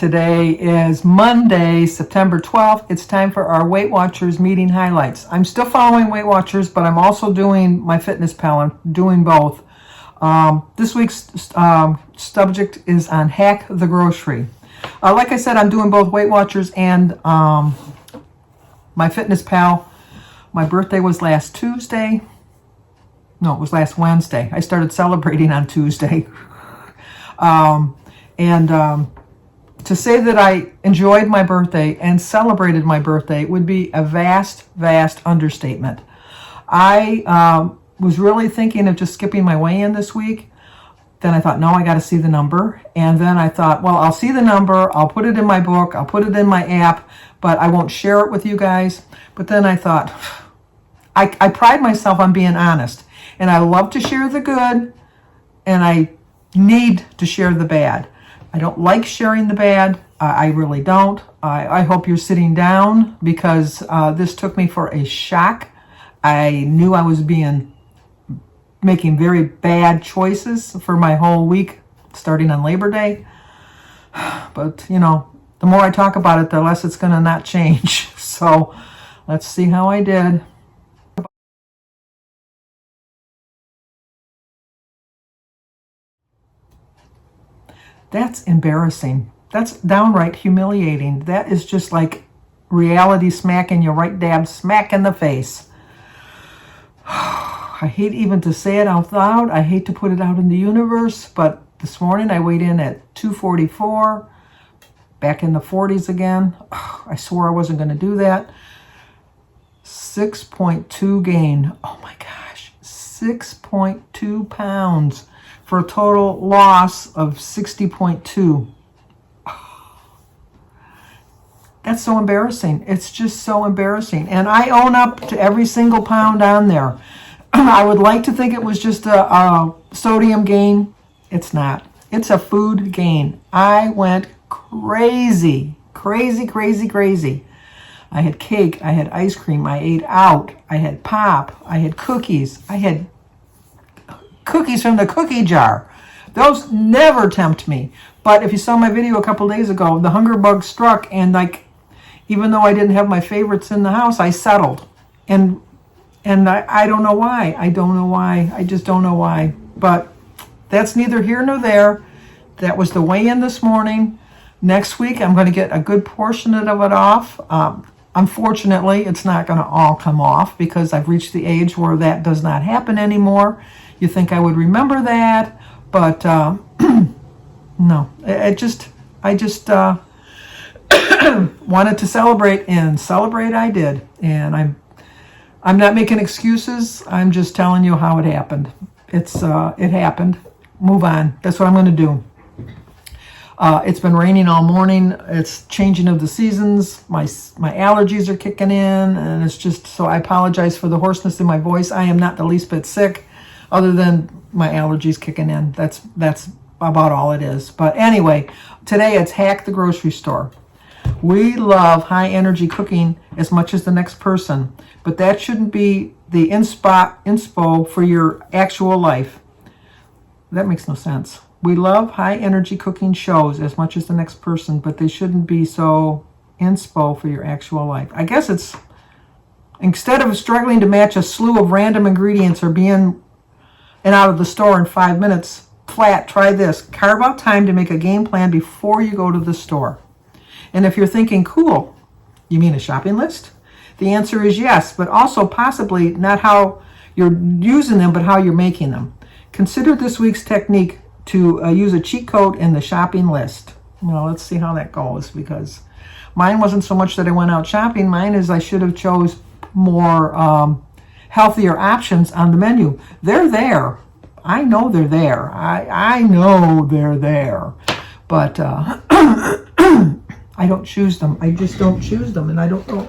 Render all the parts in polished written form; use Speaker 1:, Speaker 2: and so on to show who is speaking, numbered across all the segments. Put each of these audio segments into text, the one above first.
Speaker 1: Today is Monday, September 12th. It's time for our Weight Watchers meeting highlights. I'm still following Weight Watchers, but I'm also doing my Fitness Pal. I'm doing both. This week's subject is on Hack the Grocery. Like I said, I'm doing both Weight Watchers and my Fitness Pal. My birthday was last Tuesday. No, it was last Wednesday. I started celebrating on Tuesday. To say that I enjoyed my birthday and celebrated my birthday would be a vast, vast understatement. I was really thinking of just skipping my weigh-in this week. Then I thought, no, I got to see the number. And then I thought, well, I'll see the number. I'll put it in my book. I'll put it in my app, but I won't share it with you guys. But then I thought, I pride myself on being honest. And I love to share the good, and I need to share the bad. I don't like sharing the bad. I really don't. I hope you're sitting down because this took me for a shock. I knew I was making very bad choices for my whole week starting on Labor Day. But, you know, the more I talk about it, the less it's going to not change. So let's see how I did. That's embarrassing. That's downright humiliating. That is just like reality smacking you right dab smack in the face. I hate even to say it out loud. I hate to put it out in the universe, but this morning I weighed in at 244, back in the 40s again. I swore I wasn't going to do that. 6.2 gain. Oh my gosh, 6.2 pounds. For a total loss of 60.2. That's so embarrassing. It's just so embarrassing. And I own up to every single pound on there. I would like to think it was just a sodium gain. It's not. It's a food gain. I went crazy. Crazy. I had cake. I had ice cream. I ate out. I had pop. I had cookies. I had cookies from the cookie jar. Those never tempt me. But if you saw my video a couple days ago, the hunger bug struck, and like, even though I didn't have my favorites in the house, I settled. And I don't know why. I don't know why. I just don't know why. But that's neither here nor there. That was the weigh-in this morning. Next week, I'm going to get a good portion of it off. Unfortunately, it's not going to all come off because I've reached the age where that does not happen anymore. You think I would remember that, but no. I just wanted to celebrate, and celebrate I did. And I'm not making excuses. I'm just telling you how it happened. It happened. Move on. That's what I'm going to do. It's been raining all morning. It's changing of the seasons. My allergies are kicking in, and it's just, so I apologize for the hoarseness in my voice. I am not the least bit sick, other than my allergies kicking in. That's about all it is. But anyway, today it's Hack the Grocery Store. We love high energy cooking as much as the next person, but that shouldn't be the inspo for your actual life. That makes no sense. We love high energy cooking shows as much as the next person, but they shouldn't be so inspo for your actual life. I guess it's, instead of struggling to match a slew of random ingredients or being and out of the store in 5 minutes flat, try this. Carve out time to make a game plan before you go to the store. And if you're thinking, cool, you mean a shopping list? The answer is yes, but also possibly not how you're using them, but how you're making them. Consider this week's technique to use a cheat code in the shopping list. Well, let's see how that goes, because mine wasn't so much that I went out shopping. Mine is I should have chose more healthier options on the menu. They're there. I know they're there. I know they're there. But I don't choose them. I just don't choose them, and I don't know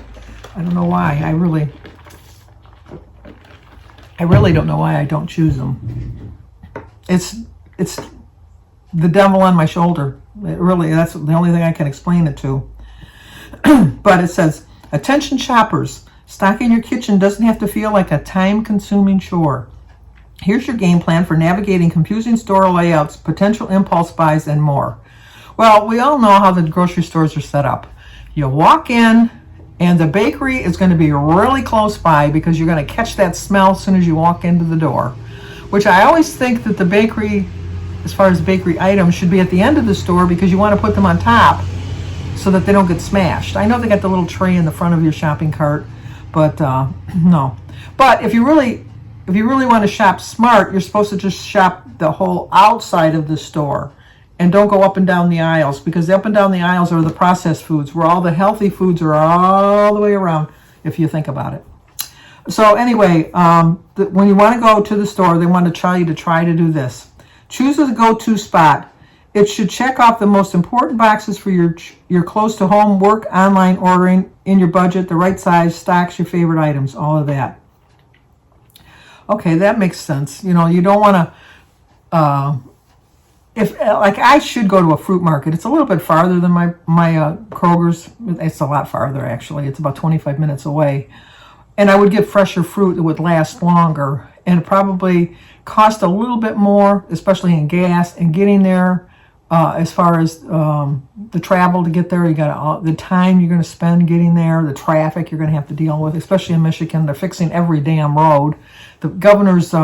Speaker 1: why. I really don't know why I don't choose them. It's the devil on my shoulder. That's the only thing I can explain it to. But it says, attention shoppers. Stocking your kitchen doesn't have to feel like a time-consuming chore. Here's your game plan for navigating confusing store layouts, potential impulse buys, and more. Well, we all know how the grocery stores are set up. You walk in, and the bakery is going to be really close by because you're going to catch that smell as soon as you walk into the door. Which I always think that the bakery, as far as bakery items, should be at the end of the store because you want to put them on top so that they don't get smashed. I know they got the little tray in the front of your shopping cart, but no. But if you really want to shop smart, you're supposed to just shop the whole outside of the store. And don't go up and down the aisles, because the up and down the aisles are the processed foods, where all the healthy foods are all the way around, if you think about it. So anyway, when you want to go to the store, they want to try you to do this. Choose a go-to spot. It should check off the most important boxes for your close to home, work, online ordering, in your budget, the right size, stocks, your favorite items, all of that. Okay, that makes sense. You know, you don't want to... If like I should go to a fruit market. It's a little bit farther than my Kroger's. It's a lot farther, actually. It's about 25 minutes away. And I would get fresher fruit that would last longer and probably cost a little bit more, especially in gas and getting there. As far as the travel to get there, you got the time you're going to spend getting there, the traffic you're going to have to deal with, especially in Michigan. They're fixing every damn road. The governor's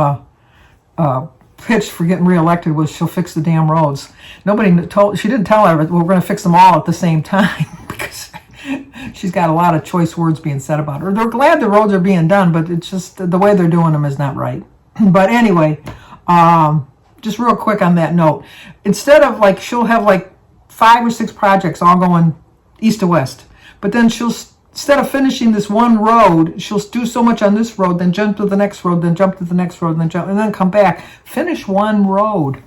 Speaker 1: pitch for getting reelected was she'll fix the damn roads. She didn't tell her, we're going to fix them all at the same time because she's got a lot of choice words being said about her. They're glad the roads are being done, but it's just the way they're doing them is not right. But anyway, just real quick on that note, instead of she'll have 5 or 6 projects all going east to west, but then instead of finishing this one road, she'll do so much on this road, then jump to the next road, then jump to the next road, and then come back. Finish one road.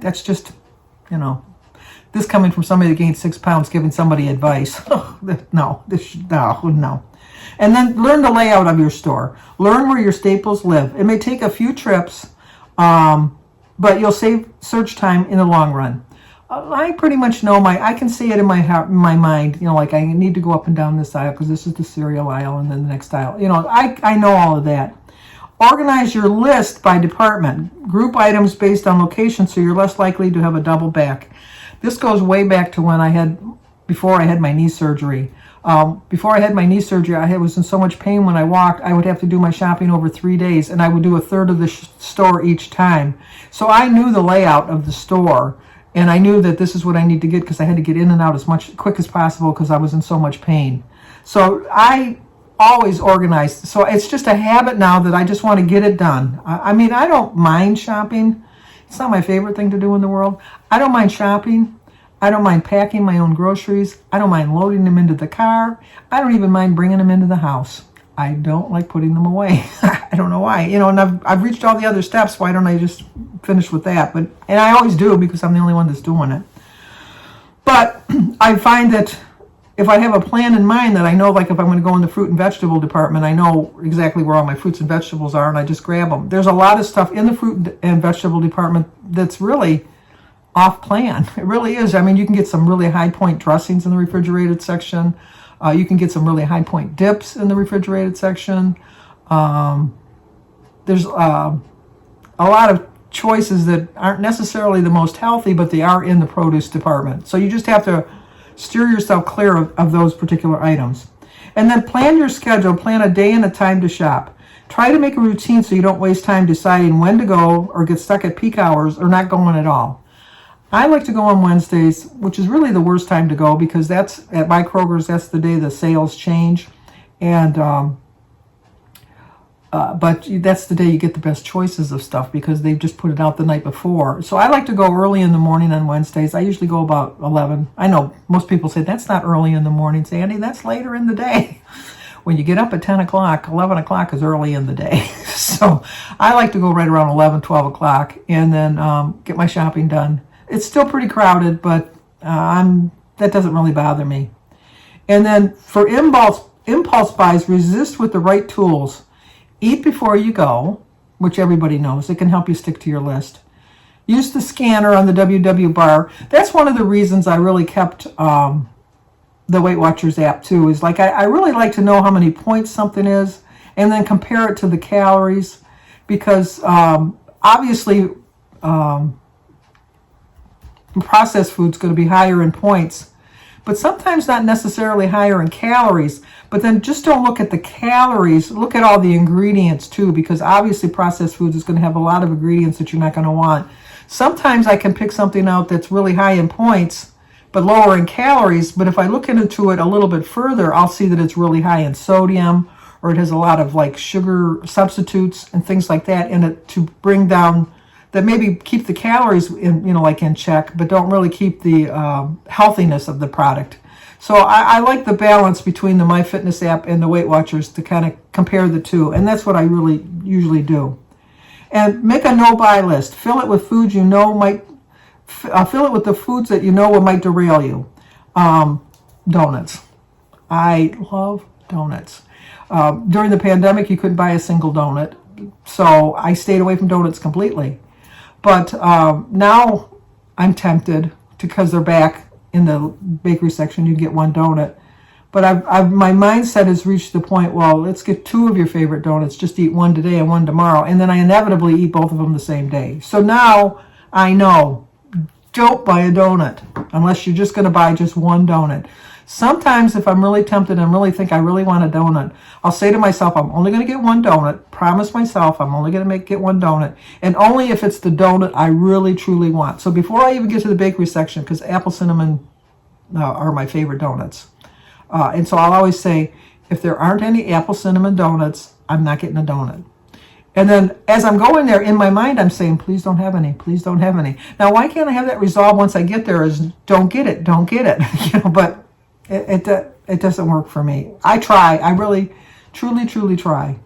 Speaker 1: That's just, this coming from somebody that gained 6 pounds giving somebody advice. No. And then learn the layout of your store. Learn where your staples live. It may take a few trips, but you'll save search time in the long run. I pretty much know I can see it in my mind, I need to go up and down this aisle because this is the cereal aisle and then the next aisle. I know all of that. Organize your list by department. Group items based on location so you're less likely to have a double back. This goes way back to before I had my knee surgery. Before I had my knee surgery, I was in so much pain when I walked, I would have to do my shopping over 3 days, and I would do a third of the store each time. So I knew the layout of the store. And I knew that this is what I need to get because I had to get in and out as quick as possible because I was in so much pain. So I always organized. So it's just a habit now that I just want to get it done. I mean, I don't mind shopping. It's not my favorite thing to do in the world. I don't mind shopping. I don't mind packing my own groceries. I don't mind loading them into the car. I don't even mind bringing them into the house. I don't like putting them away. I don't know why. And I've reached all the other steps. Why don't I just finish with that? And I always do because I'm the only one that's doing it. But I find that if I have a plan in mind that I know, if I'm going to go in the fruit and vegetable department, I know exactly where all my fruits and vegetables are, and I just grab them. There's a lot of stuff in the fruit and vegetable department that's really off plan. It really is. I mean, you can get some really high point dressings in the refrigerated section. You can get some really high point dips in the refrigerated section. There's a lot of choices that aren't necessarily the most healthy, but they are in the produce department. So you just have to steer yourself clear of those particular items. And then plan your schedule. Plan a day and a time to shop. Try to make a routine so you don't waste time deciding when to go or get stuck at peak hours or not going at all. I like to go on Wednesdays, which is really the worst time to go because that's at my Kroger's. That's the day the sales change, and but that's the day you get the best choices of stuff because they've just put it out the night before. So I like to go early in the morning on Wednesdays. I usually go about 11. I know most people say that's not early in the morning, Sandy. That's later in the day. When you get up at 10 o'clock, 11 o'clock is early in the day. So I like to go right around 11, 12 o'clock and then get my shopping done. It's still pretty crowded, but that doesn't really bother me. And then for impulse buys, resist with the right tools. Eat before you go, which everybody knows. It can help you stick to your list. Use the scanner on the WW bar. That's one of the reasons I really kept the Weight Watchers app too. Is I really like to know how many points something is, and then compare it to the calories, because obviously. processed food's going to be higher in points, but sometimes not necessarily higher in calories. But then just don't look at the calories, look at all the ingredients too, because obviously processed foods is going to have a lot of ingredients that you're not going to want. Sometimes I can pick something out that's really high in points, but lower in calories. But if I look into it a little bit further, I'll see that it's really high in sodium, or it has a lot of like sugar substitutes and things like that in it to bring down, that maybe keep the calories in, like in check, but don't really keep the healthiness of the product. So I like the balance between the MyFitness app and the Weight Watchers to kind of compare the two. And that's what I really usually do. And make a no-buy list. Fill it with foods you know might, fill it with the foods that you know might derail you. Donuts. I love donuts. During the pandemic, you couldn't buy a single donut. So I stayed away from donuts completely. But now I'm tempted because they're back in the bakery section. You get one donut. But my mindset has reached the point, well, let's get 2 of your favorite donuts. Just eat one today and one tomorrow. And then I inevitably eat both of them the same day. So now I know, don't buy a donut unless you're just going to buy just one donut. Sometimes if I'm really tempted and really think I really want a donut, I'll say to myself, I'm only going to get one donut. Promise myself I'm only going to get one donut. And only if it's the donut I really, truly want. So before I even get to the bakery section, because apple cinnamon are my favorite donuts. And so I'll always say, if there aren't any apple cinnamon donuts, I'm not getting a donut. And then as I'm going there, in my mind, I'm saying, please don't have any. Please don't have any. Now, why can't I have that resolve once I get there is don't get it. Don't get it. But it doesn't work for me. I try. I really, truly, truly try.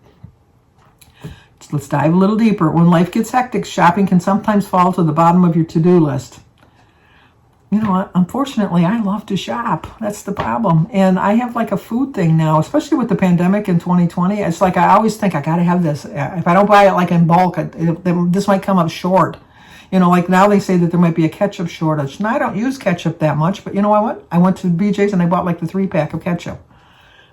Speaker 1: Let's dive a little deeper. When life gets hectic, shopping can sometimes fall to the bottom of your to-do list. Unfortunately, I love to shop. That's the problem. And I have like a food thing now, especially with the pandemic in 2020. It's like I always think I got to have this. If I don't buy it like in bulk, this might come up short. Like now they say that there might be a ketchup shortage. Now I don't use ketchup that much, but you know what? I went to BJ's and I bought like the 3-pack of ketchup.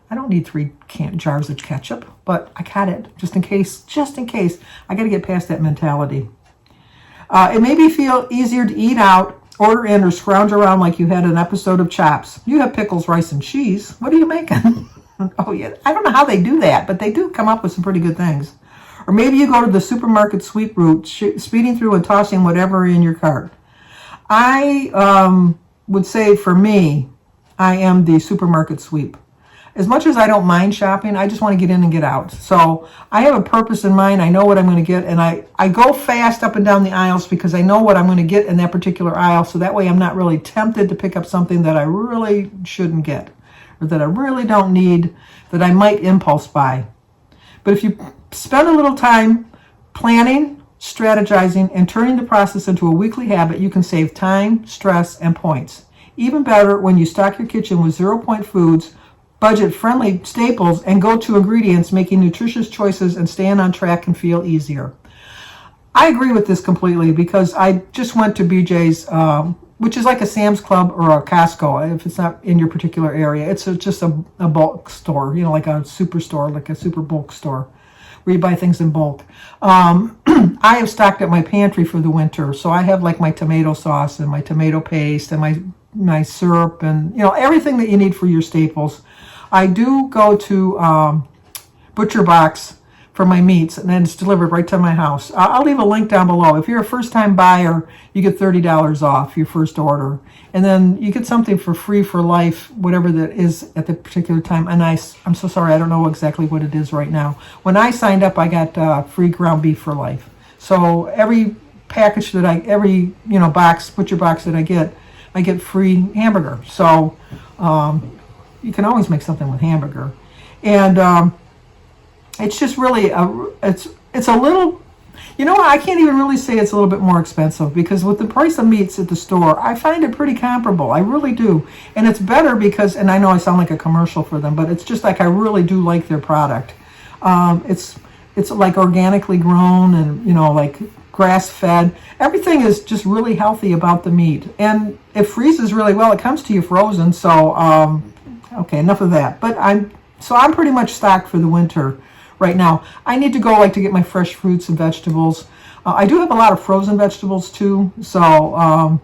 Speaker 1: I don't need 3 jars of ketchup, but I got it just in case. Just in case. I got to get past that mentality. It made me feel easier to eat out, order in, or scrounge around like you had an episode of Chops. You have pickles, rice, and cheese. What are you making? Oh, yeah. I don't know how they do that, but they do come up with some pretty good things. Or maybe you go to the supermarket sweep route, speeding through and tossing whatever in your cart. I would say for me, I am the supermarket sweep. As much as I don't mind shopping, I just want to get in and get out. So I have a purpose in mind. I know what I'm going to get. And I go fast up and down the aisles because I know what I'm going to get in that particular aisle. So that way I'm not really tempted to pick up something that I really shouldn't get, or that I really don't need, that I might impulse buy. But if you spend a little time planning, strategizing, and turning the process into a weekly habit, you can save time, stress, and points. Even better, when you stock your kitchen with 0-point foods, budget-friendly staples, and go-to ingredients, making nutritious choices and staying on track can feel easier. I agree with this completely because I just went to BJ's, which is like a Sam's Club or a Costco, if it's not in your particular area. It's just a bulk store, like a superstore, like a super bulk store, where you buy things in bulk. I have stocked up my pantry for the winter, so I have like my tomato sauce and my tomato paste and my syrup and everything that you need for your staples. I do go to Butcher Box for my meats, and then it's delivered right to my house. I'll leave a link down below. If you're a first-time buyer, you get $30 off your first order. And then you get something for free for life, whatever that is at the particular time. And I'm so sorry, I don't know exactly what it is right now. When I signed up, I got free ground beef for life. So every package every box, Butcher Box that I get free hamburger. So you can always make something with hamburger. And it's just really, it's a little, I can't even really say it's a little bit more expensive, because with the price of meats at the store, I find it pretty comparable. I really do. And it's better because, and I know I sound like a commercial for them, but it's just like I really do like their product. It's like organically grown and, like grass-fed. Everything is just really healthy about the meat. And it freezes really well. It comes to you frozen. So, okay, enough of that. But I'm pretty much stocked for the winter right now. I need to go to get my fresh fruits and vegetables. I do have a lot of frozen vegetables too. So,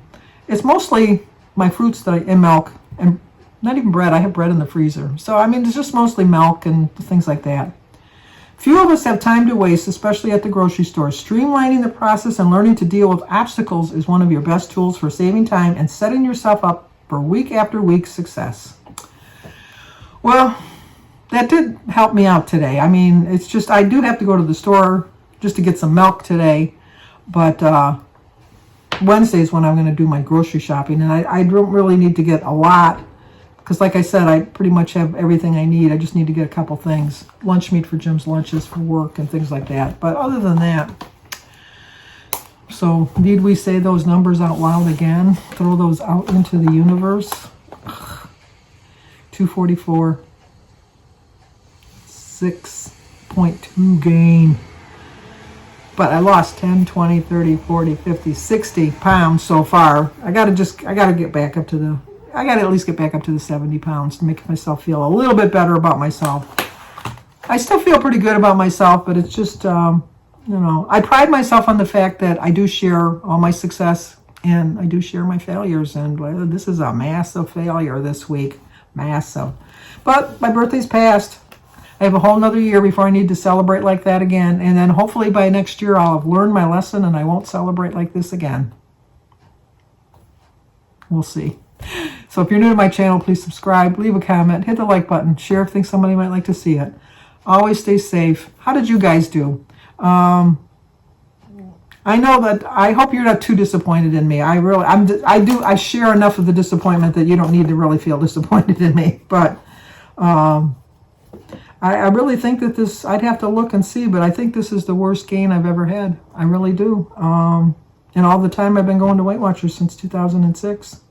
Speaker 1: it's mostly my fruits and milk, and not even bread. I have bread in the freezer. So, I mean, it's just mostly milk and things like that. Few of us have time to waste, especially at the grocery store. Streamlining the process and learning to deal with obstacles is one of your best tools for saving time and setting yourself up for week after week success. Well, that did help me out today. I mean, it's just, I do have to go to the store just to get some milk today, but Wednesday is when I'm going to do my grocery shopping, and I don't really need to get a lot, because like I said, I pretty much have everything I need. I just need to get a couple things. Lunch meat for Jim's lunches for work and things like that. But other than that, so need we say those numbers out loud again? Throw those out into the universe? 244. 6.2 gain. But I lost 10, 20, 30, 40, 50, 60 pounds so far. I gotta get back up to the, I gotta at least get back up to the 70 pounds to make myself feel a little bit better about myself. I still feel pretty good about myself, but it's just, you know, I pride myself on the fact that I do share all my success and I do share my failures. And well, this is a massive failure this week. Massive. But my birthday's passed. I have a whole nother year before I need to celebrate like that again. And then hopefully by next year I'll have learned my lesson and I won't celebrate like this again. We'll see. So if you're new to my channel, please subscribe, leave a comment, hit the like button, share if you think somebody might like to see it. Always stay safe. How did you guys do? I know that, I hope you're not too disappointed in me. I share enough of the disappointment that you don't need to really feel disappointed in me. But I really think that this, I'd have to look and see, but I think this is the worst gain I've ever had. I really do. And all the time I've been going to Weight Watchers since 2006.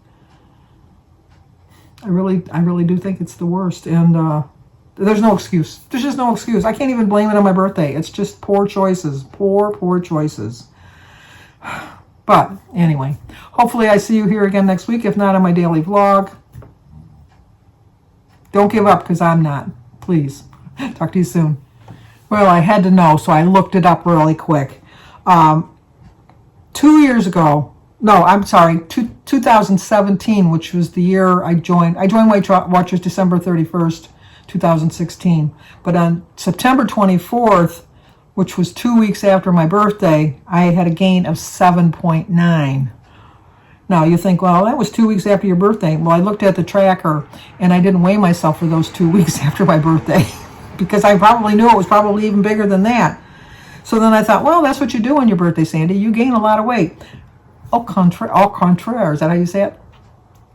Speaker 1: I really do think it's the worst. And there's no excuse. There's just no excuse. I can't even blame it on my birthday. It's just poor choices. Poor choices. But anyway, hopefully I see you here again next week. If not, on my daily vlog. Don't give up, because I'm not. Please. Talk to you soon. Well, I had to know, so I looked it up really quick. 2 years ago, no, I'm sorry, 2017, which was the year I joined Weight Watchers December 31st, 2016. But on September 24th, which was 2 weeks after my birthday, I had a gain of 7.9. Now, you think, well, that was 2 weeks after your birthday. Well, I looked at the tracker, and I didn't weigh myself for those 2 weeks after my birthday because I probably knew it was probably even bigger than that. So then I thought, well, that's what you do on your birthday, Sandy. You gain a lot of weight. Au contraire. Is that how you say it?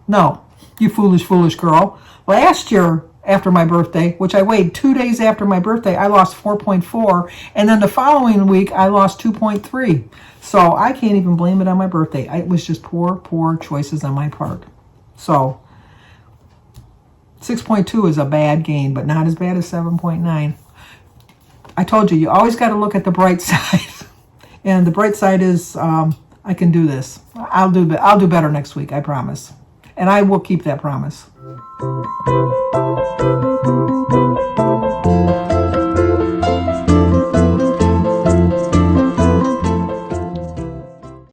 Speaker 1: No. You foolish girl. Last year, after my birthday, which I weighed 2 days after my birthday, I lost 4.4. And then the following week, I lost 2.3. So I can't even blame it on my birthday. It was just poor choices on my part. So 6.2 is a bad gain, but not as bad as 7.9. I told you, you always got to look at the bright side. And the bright side is I can do this. I'll do better next week, I promise. And I will keep that promise.